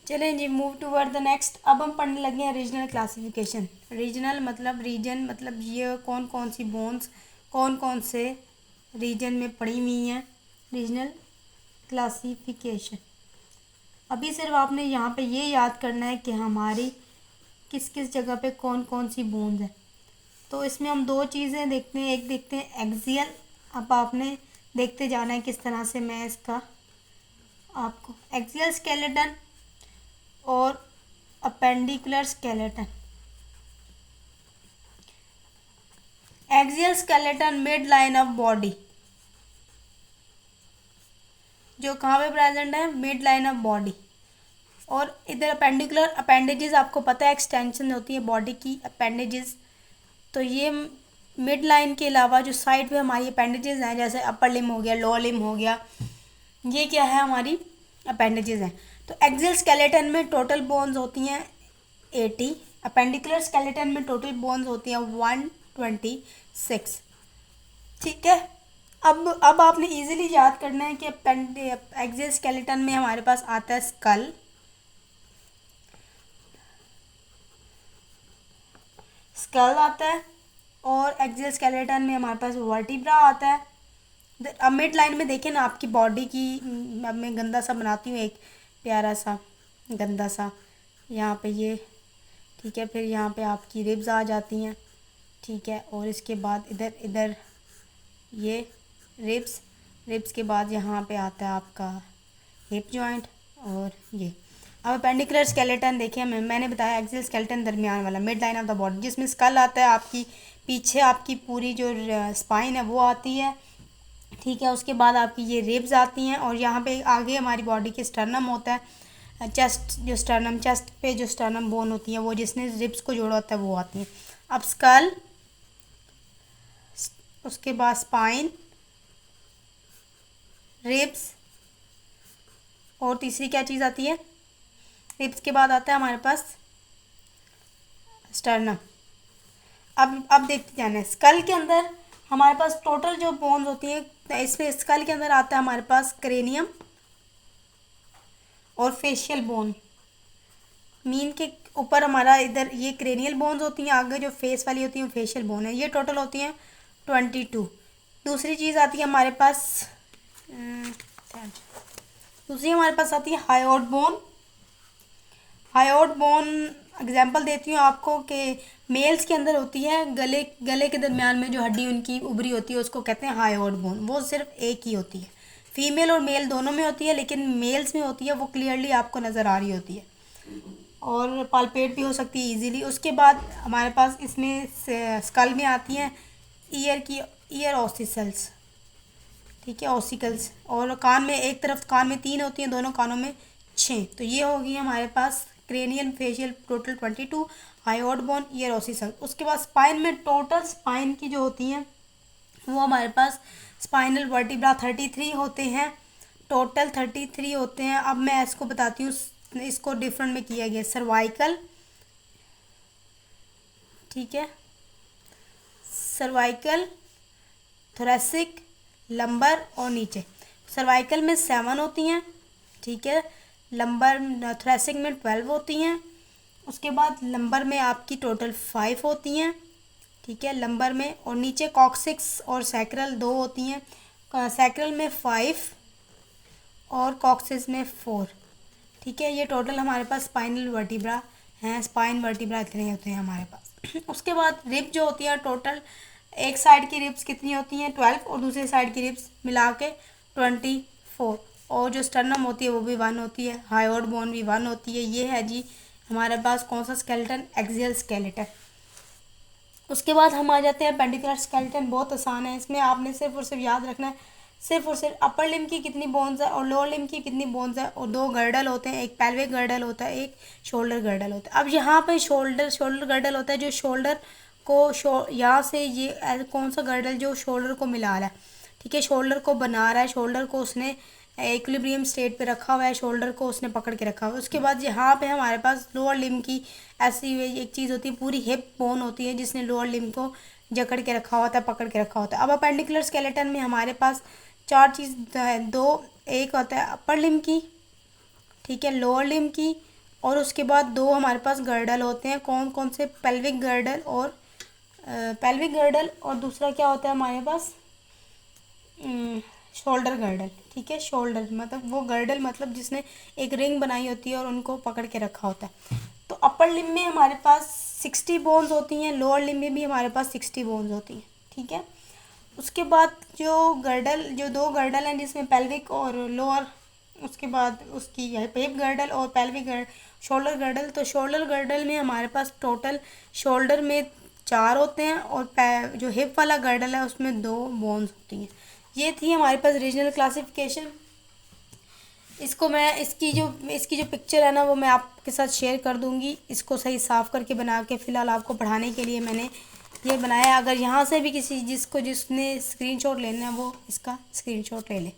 चलें जी, move toward the next. अब हम पढ़ने लगे हैं रीजनल क्लासिफिकेशन। रीजनल मतलब रीजन, मतलब ये कौन कौन सी बोन्स कौन कौन से रीजन में पड़ी हुई हैं। Regional classification. अभी सिर्फ आपने यहाँ पे ये याद करना है कि हमारी किस किस जगह पे कौन कौन सी बोन्स हैं। तो इसमें हम दो चीज़ें देखते हैं, एक देखते हैं एक्सियल। अब आपने देखते जाना है किस तरह से मैं इसका आपको एक्सियल स्केलेटन और appendicular skeleton. Axial skeleton mid line of body, जो कहाँ पे प्रेजेंट है, मिड लाइन ऑफ बॉडी। और इधर अपेंडिकुलर, अपेंडेजेस आपको पता है एक्सटेंशन होती है बॉडी की, अपेंडेजेस। तो ये मिड लाइन के अलावा जो साइड पे हमारी अपेंडेजेस हैं, जैसे अपर लिम हो गया, लोअर लिम हो गया, ये क्या है, हमारी अपेंडेजेस हैं। तो एक्सियल स्केलेटन में टोटल बोन्स होती हैं 80। अपेंडिकुलर स्केलेटन में टोटल बोन्स होती हैं 126। ठीक है। अब आपने इजीली याद करना है कि एक्सियल स्केलेटन में हमारे पास आता है स्कल, स्कल आता है, और एक्सियल स्केलेटन में हमारे पास वर्टिब्रा आता है। अब मिड लाइन में देखें ना आपकी बॉडी की, अब मैं गंदा सा बनाती हूँ एक प्यारा सा गंदा सा यहाँ पे ये, ठीक है। फिर यहाँ पे आपकी रिब्स आ जाती हैं, ठीक है। और इसके बाद इधर इधर ये रिब्स, रिब्स के बाद यहाँ पे आता है आपका हिप जॉइंट और ये। अब अपेंडिकुलर स्केलेटन देखिए, मैंने बताया एक्सियल स्केलेटन दरमियान वाला, mid line of the body, जिसमें स्कल आता है, आपकी पीछे आपकी पूरी जो स्पाइन है वो आती है, ठीक है। उसके बाद आपकी ये रिब्स आती हैं, और यहाँ पे आगे हमारी बॉडी के स्टर्नम होता है, चेस्ट, जो स्टर्नम, चेस्ट पे जो स्टर्नम बोन होती है वो जिसने रिब्स को जोड़ा होता है वो आती है। अब स्कल, उसके बाद स्पाइन, रिब्स, और तीसरी क्या चीज़ आती है, रिब्स के बाद आता है हमारे पास स्टर्नम। अब देखते जाना है स्कल के अंदर हमारे पास टोटल जो बोन्स होती हैं, इसमें स्कल के अंदर आता है हमारे पास क्रेनियम और फेशियल बोन। मीन के ऊपर हमारा इधर ये क्रेनियल बोन्स होती हैं, आगे जो फेस वाली होती हैं फेशियल बोन है। ये टोटल होती हैं 22। दूसरी चीज़ आती है हमारे पास, दूसरी हमारे पास आती है hyoid bone. Hyoid bone example देती हूँ आपको कि मेल्स के अंदर होती है, गले गले के दरमियान में जो हड्डी उनकी उभरी होती है उसको कहते हैं हायोड बोन। वो सिर्फ एक ही होती है, फीमेल और मेल दोनों में होती है, लेकिन मेल्स में होती है वो क्लियरली आपको नज़र आ रही होती है, और पालपेट भी हो सकती है इजीली। उसके बाद हमारे पास इसमें स्कल में आती हैं ईयर की, ईयर ऑसिकल्स, ठीक है, ऑसिकल्स। और कान में, एक तरफ कान में 3 होती हैं, दोनों कानों में 6। तो ये होगी हमारे पास cranial, facial, total 22, hyoid bone, ear ossicle. उसके बाद स्पाइन में टोटल स्पाइन की जो होती हैं वो हमारे पास स्पाइनल वर्टिब्रा 33 होते हैं, टोटल 33 होते हैं। अब मैं इसको बताती हूँ, इसको डिफरेंट में किया गया, सर्वाइकल, ठीक है, सर्वाइकल, थोरेसिक, लंबर और नीचे। सर्वाइकल में 7 होती हैं, ठीक है, लंबर थोरेसिक में 12 होती हैं। उसके बाद लंबर में आपकी टोटल 5 होती हैं, ठीक है, लंबर में। और नीचे कॉक्सिक्स और सैक्रल 2 होती हैं, सैक्रल में 5 और कॉक्सिस में 4, ठीक है। ये टोटल हमारे पास स्पाइनल वर्टिब्रा हैं, स्पाइन वर्टिब्रा इतने होते हैं हमारे पास। उसके बाद रिब जो होती है टोटल, एक साइड की रिब्स कितनी होती हैं 12, और दूसरी साइड की रिब्स मिला के 24। और जो स्टर्नम होती है वो भी 1 होती है, हायोड बोन भी 1 होती है। ये है जी हमारे पास कौन सा स्केलेटन, एक्सियल स्केलेटन। उसके बाद हम आ जाते हैं अपेंडिकुलर स्केलेटन। बहुत आसान है, इसमें आपने सिर्फ और सिर्फ याद रखना है, सिर्फ और सिर्फ अपर लिम की कितनी बोन्स है और लोअर लिम की कितनी बोन्स है, और 2 गर्डल होते हैं, एक पेल्विक गर्डल होता है, एक शोल्डर गर्डल होता है। अब यहाँ पे शोल्डर गर्डल होता है, जो शोल्डर को यहाँ से ये कौन सा गर्डल जो शोल्डर को मिला रहा है, ठीक है, शोल्डर को बना रहा है, शोल्डर को उसने इक्विलिब्रियम स्टेट पे रखा हुआ है, शोल्डर को उसने पकड़ के रखा हुआ है। उसके बाद यहाँ पे हमारे पास लोअर लिम की ऐसी एक चीज़ होती है, पूरी हिप बोन होती है जिसने लोअर लिम को जकड़ के रखा होता है, पकड़ के रखा होता है। अब अपेंडिकुलर स्केलेटन में हमारे पास 4 चीज़ है, 2, एक होता है अपर लिम की, ठीक है, लोअर लिम की, और उसके बाद दो हमारे पास गर्डल होते हैं, कौन कौन से, पेल्विक गर्डल और दूसरा क्या होता है हमारे पास, शोल्डर गर्डल। ठीक है, शोल्डर मतलब वो गर्डल मतलब जिसने एक रिंग बनाई होती है और उनको पकड़ के रखा होता है। तो अपर लिम्ब में हमारे पास 60 बोन्स होती हैं, लोअर लिम्ब में भी हमारे पास 60 बोन्स होती हैं। ठीक है, उसके बाद जो दो गर्डल हैं जिसमें पेल्विक और लोअर, उसके बाद उसकी हिप गर्डल और शोल्डर गर्डल। तो शोल्डर गर्डल में हमारे पास टोटल शोल्डर में 4 होते हैं और जो हिप वाला गर्डल है उसमें 2 बोन्स होती हैं। ये थी हमारे पास रीजनल क्लासिफिकेशन। इसको मैं इसकी जो पिक्चर है ना वो मैं आपके साथ शेयर कर दूंगी। इसको सही साफ़ करके बना के फ़िलहाल आपको पढ़ाने के लिए मैंने ये बनाया। अगर यहाँ से भी जिसने स्क्रीनशॉट लेना है वो इसका स्क्रीनशॉट ले ले।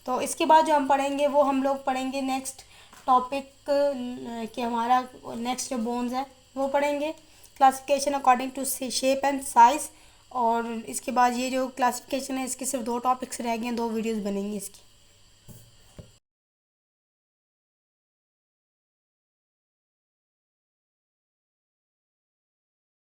तो इसके बाद जो हम पढ़ेंगे वो हम लोग पढ़ेंगे नेक्स्ट टॉपिक कि हमारा नेक्स्ट जो बोन्स है वो पढ़ेंगे, classification according to shape and size. और इसके बाद ये जो क्लासिफिकेशन है इसके सिर्फ 2 टॉपिक्स रह गए हैं, 2 वीडियोस बनेंगी इसकी।